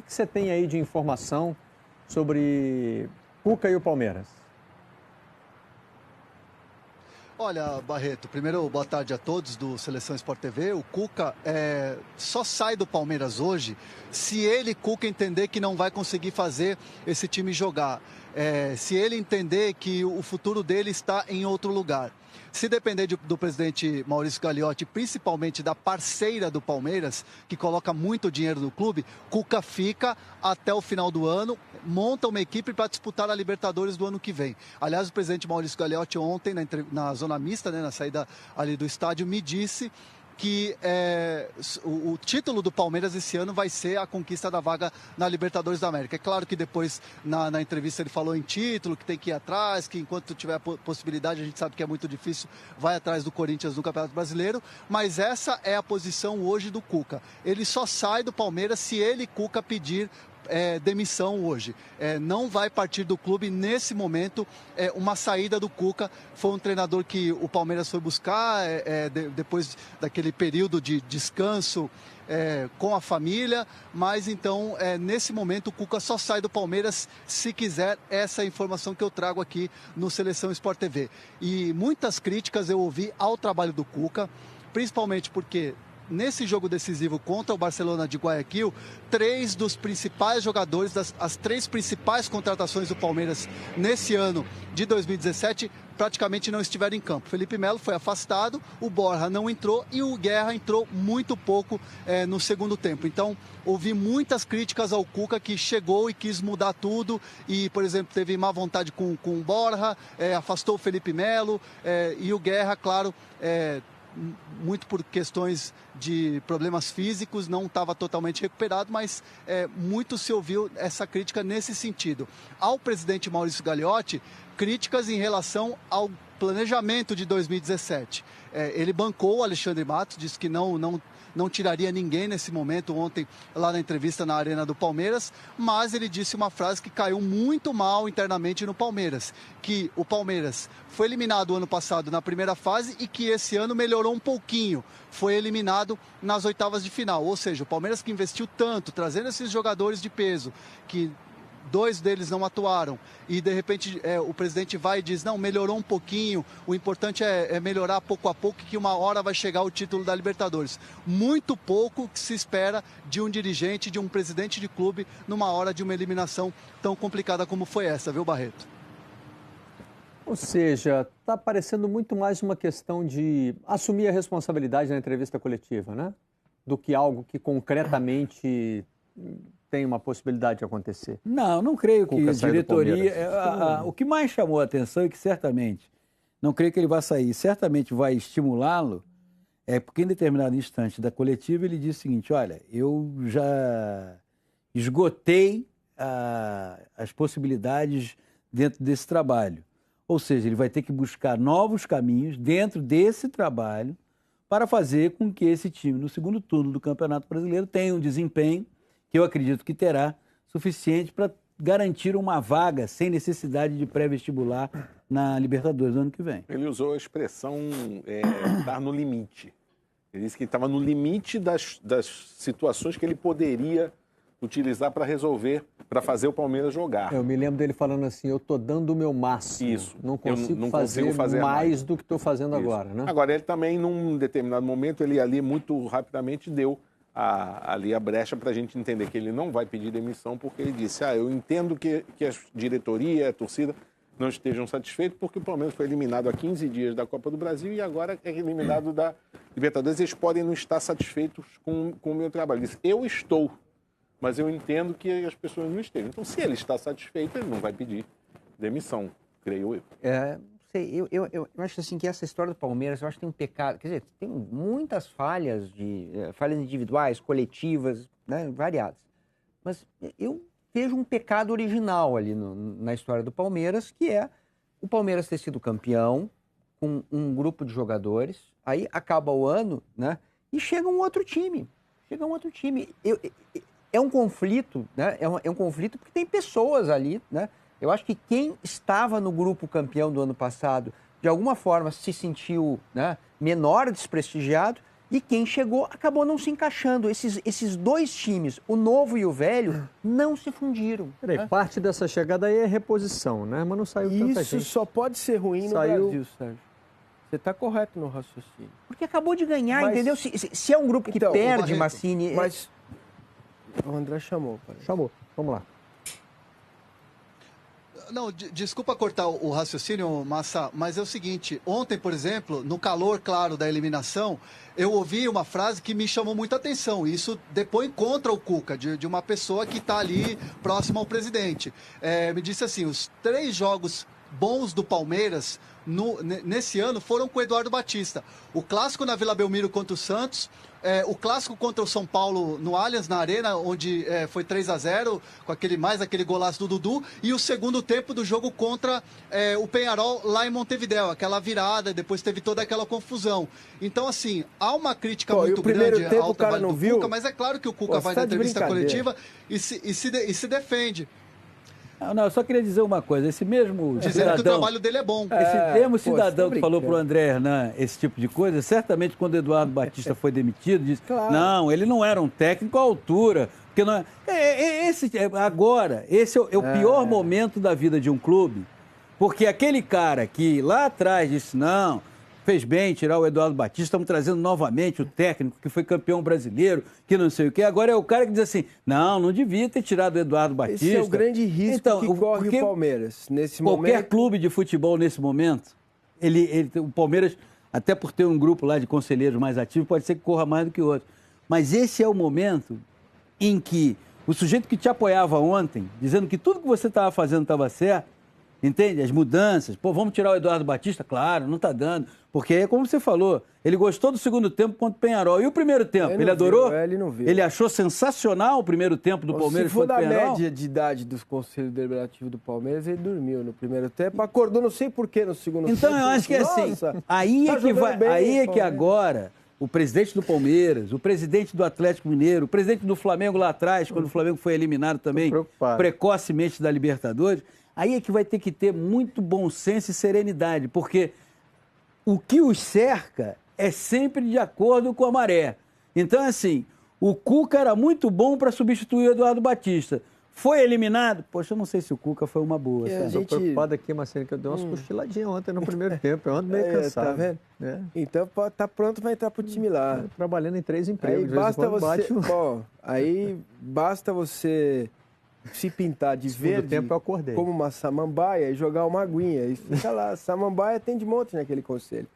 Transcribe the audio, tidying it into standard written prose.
que você tem aí de informação sobre Cuca e o Palmeiras? Olha, Barreto, primeiro, boa tarde a todos do Seleção Sport TV. O Cuca só sai do Palmeiras hoje se ele, Cuca, entender que não vai conseguir fazer esse time jogar. Se ele entender que o futuro dele está em outro lugar. Se depender do presidente Maurício Gagliotti, principalmente da parceira do Palmeiras, que coloca muito dinheiro no clube, Cuca fica até o final do ano, monta uma equipe para disputar a Libertadores do ano que vem. Aliás, o presidente Maurício Gagliotti ontem, na zona mista, né, na saída ali do estádio, me disse que o título do Palmeiras esse ano vai ser a conquista da vaga na Libertadores da América. É claro que depois, na entrevista, ele falou em título, que tem que ir atrás, que enquanto tiver a possibilidade, a gente sabe que é muito difícil, vai atrás do Corinthians no Campeonato Brasileiro, mas essa é a posição hoje do Cuca. Ele só sai do Palmeiras se ele, Cuca, pedir demissão hoje. Não vai partir do clube nesse momento uma saída do Cuca. Foi um treinador que o Palmeiras foi buscar depois daquele período de descanso com a família, mas então nesse momento o Cuca só sai do Palmeiras se quiser. Essa informação que eu trago aqui no Seleção Sport TV. E muitas críticas eu ouvi ao trabalho do Cuca, principalmente porque nesse jogo decisivo contra o Barcelona de Guayaquil, 3 dos principais jogadores, as 3 principais contratações do Palmeiras nesse ano de 2017, praticamente não estiveram em campo. Felipe Melo foi afastado, o Borja não entrou e o Guerra entrou muito pouco no segundo tempo. Então, ouvi muitas críticas ao Cuca, que chegou e quis mudar tudo e, por exemplo, teve má vontade com o Borja, afastou o Felipe Melo e o Guerra, claro, muito por questões de problemas físicos, não estava totalmente recuperado, mas muito se ouviu essa crítica nesse sentido. Ao presidente Maurício Gagliotti, críticas em relação ao planejamento de 2017. Ele bancou o Alexandre Matos, disse que não tiraria ninguém nesse momento, ontem lá na entrevista na Arena do Palmeiras, mas ele disse uma frase que caiu muito mal internamente no Palmeiras, que o Palmeiras foi eliminado ano passado na primeira fase e que esse ano melhorou um pouquinho, foi eliminado nas oitavas de final, ou seja, o Palmeiras que investiu tanto, trazendo esses jogadores de peso, que 2 deles não atuaram, e de repente o presidente vai e diz, não, melhorou um pouquinho, o importante é melhorar pouco a pouco, que uma hora vai chegar o título da Libertadores. Muito pouco que se espera de um dirigente, de um presidente de clube, numa hora de uma eliminação tão complicada como foi essa, viu, Barreto? Ou seja, está parecendo muito mais uma questão de assumir a responsabilidade na entrevista coletiva, né? Do que algo que concretamente tem uma possibilidade de acontecer. Não creio que a diretoria... o que mais chamou a atenção é que certamente, não creio que ele vá sair, certamente vai estimulá-lo, porque em determinado instante da coletiva ele disse o seguinte, olha, eu já esgotei as possibilidades dentro desse trabalho. Ou seja, ele vai ter que buscar novos caminhos dentro desse trabalho para fazer com que esse time, no segundo turno do Campeonato Brasileiro, tenha um desempenho que eu acredito que terá suficiente para garantir uma vaga sem necessidade de pré-vestibular na Libertadores do ano que vem. Ele usou a expressão estar no limite. Ele disse que estava no limite das situações que ele poderia utilizar para resolver, para fazer o Palmeiras jogar. Eu me lembro dele falando assim, eu estou dando o meu máximo. Isso. Não consigo fazer mais do que estou fazendo agora, né? Agora, ele também, num determinado momento, ele ali muito rapidamente deu ali a brecha para a gente entender que ele não vai pedir demissão, porque ele disse, eu entendo que a diretoria, a torcida não estejam satisfeitos, porque o Palmeiras foi eliminado há 15 dias da Copa do Brasil e agora é eliminado da Libertadores. Eles podem não estar satisfeitos com o meu trabalho. Ele disse, eu estou, mas eu entendo que as pessoas não estejam. Então, se ele está satisfeito, ele não vai pedir demissão, creio eu. Eu acho assim que essa história do Palmeiras, eu acho que tem um pecado, quer dizer, tem muitas falhas individuais, coletivas, né, variadas. Mas eu vejo um pecado original ali na história do Palmeiras, que é o Palmeiras ter sido campeão com um grupo de jogadores, aí acaba o ano, né, e chega um outro time. É um conflito, né, é um conflito porque tem pessoas ali, né. Eu acho que quem estava no grupo campeão do ano passado, de alguma forma se sentiu, né, menor, desprestigiado, E quem chegou acabou não se encaixando. Esses dois times, o novo e o velho, não se fundiram. Peraí, parte dessa chegada aí é reposição, né? Mas não saiu tanta gente. Isso só pode ser ruim no Brasil, Sérgio. Você está correto no raciocínio. Porque acabou de ganhar, entendeu? Se é um grupo que perde, Massini... Mas o André chamou. Parece. Chamou, vamos lá. Não, desculpa cortar o raciocínio, Massa, mas é o seguinte, ontem, por exemplo, no calor, claro, da eliminação, eu ouvi uma frase que me chamou muita atenção, e isso depõe contra o Cuca, de uma pessoa que está ali próxima ao presidente. Me disse assim, os 3 jogos bons do Palmeiras nesse ano foram com o Eduardo Batista. O clássico na Vila Belmiro contra o Santos, o clássico contra o São Paulo no Allianz, na Arena, onde foi 3-0, com aquele golaço do Dudu, e o segundo tempo do jogo contra o Peñarol lá em Montevidéu, aquela virada, depois teve toda aquela confusão. Então, assim, há uma crítica muito grande ao trabalho do Cuca, mas é claro que o Cuca vai na entrevista coletiva e se defende. Não, eu só queria dizer uma coisa, esse mesmo dizendo cidadão... que o trabalho dele é bom. Esse mesmo cidadão que falou para o André Hernan esse tipo de coisa, certamente quando o Eduardo Batista foi demitido, disse, não, ele não era um técnico à altura, porque não agora, esse é o pior momento da vida de um clube, porque aquele cara que lá atrás disse, não... fez bem tirar o Eduardo Batista, estamos trazendo novamente o técnico que foi campeão brasileiro, que não sei o quê. Agora é o cara que diz assim, não devia ter tirado o Eduardo Batista. Esse é o grande risco que corre o Palmeiras nesse momento. Qualquer clube de futebol nesse momento, o Palmeiras, até por ter um grupo lá de conselheiros mais ativos, pode ser que corra mais do que o outro. Mas esse é o momento em que o sujeito que te apoiava ontem, dizendo que tudo que você estava fazendo estava certo, entende? As mudanças. Vamos tirar o Eduardo Batista? Claro, não está dando. Porque é como você falou, ele gostou do segundo tempo contra o Peñarol. E o primeiro tempo? Ele adorou? Ele não viu. Ele achou sensacional o primeiro tempo do Palmeiras contra o Peñarol? Se for da média de idade dos conselhos deliberativos do Palmeiras, ele dormiu no primeiro tempo, acordou não sei porquê no segundo tempo. Então eu acho que é assim, aí é que agora o presidente do Palmeiras, o presidente do Atlético Mineiro, o presidente do Flamengo lá atrás, quando o Flamengo foi eliminado também precocemente da Libertadores, aí é que vai ter que ter muito bom senso e serenidade, porque o que os cerca é sempre de acordo com a maré. Então, assim, o Cuca era muito bom para substituir o Eduardo Batista. Foi eliminado? Poxa, eu não sei se o Cuca foi uma boa. Estou preocupado aqui, Marcelo, que eu dei umas cochiladinhas ontem no primeiro tempo. Eu ando meio cansado. Tá vendo? Então tá pronto para entrar pro time lá. Trabalhando em 3 empregos. Aí basta você... aí basta você... se pintar de verde, tempo eu acordei. como uma samambaia, e jogar uma aguinha. E fica lá. Samambaia tem de monte naquele conselho.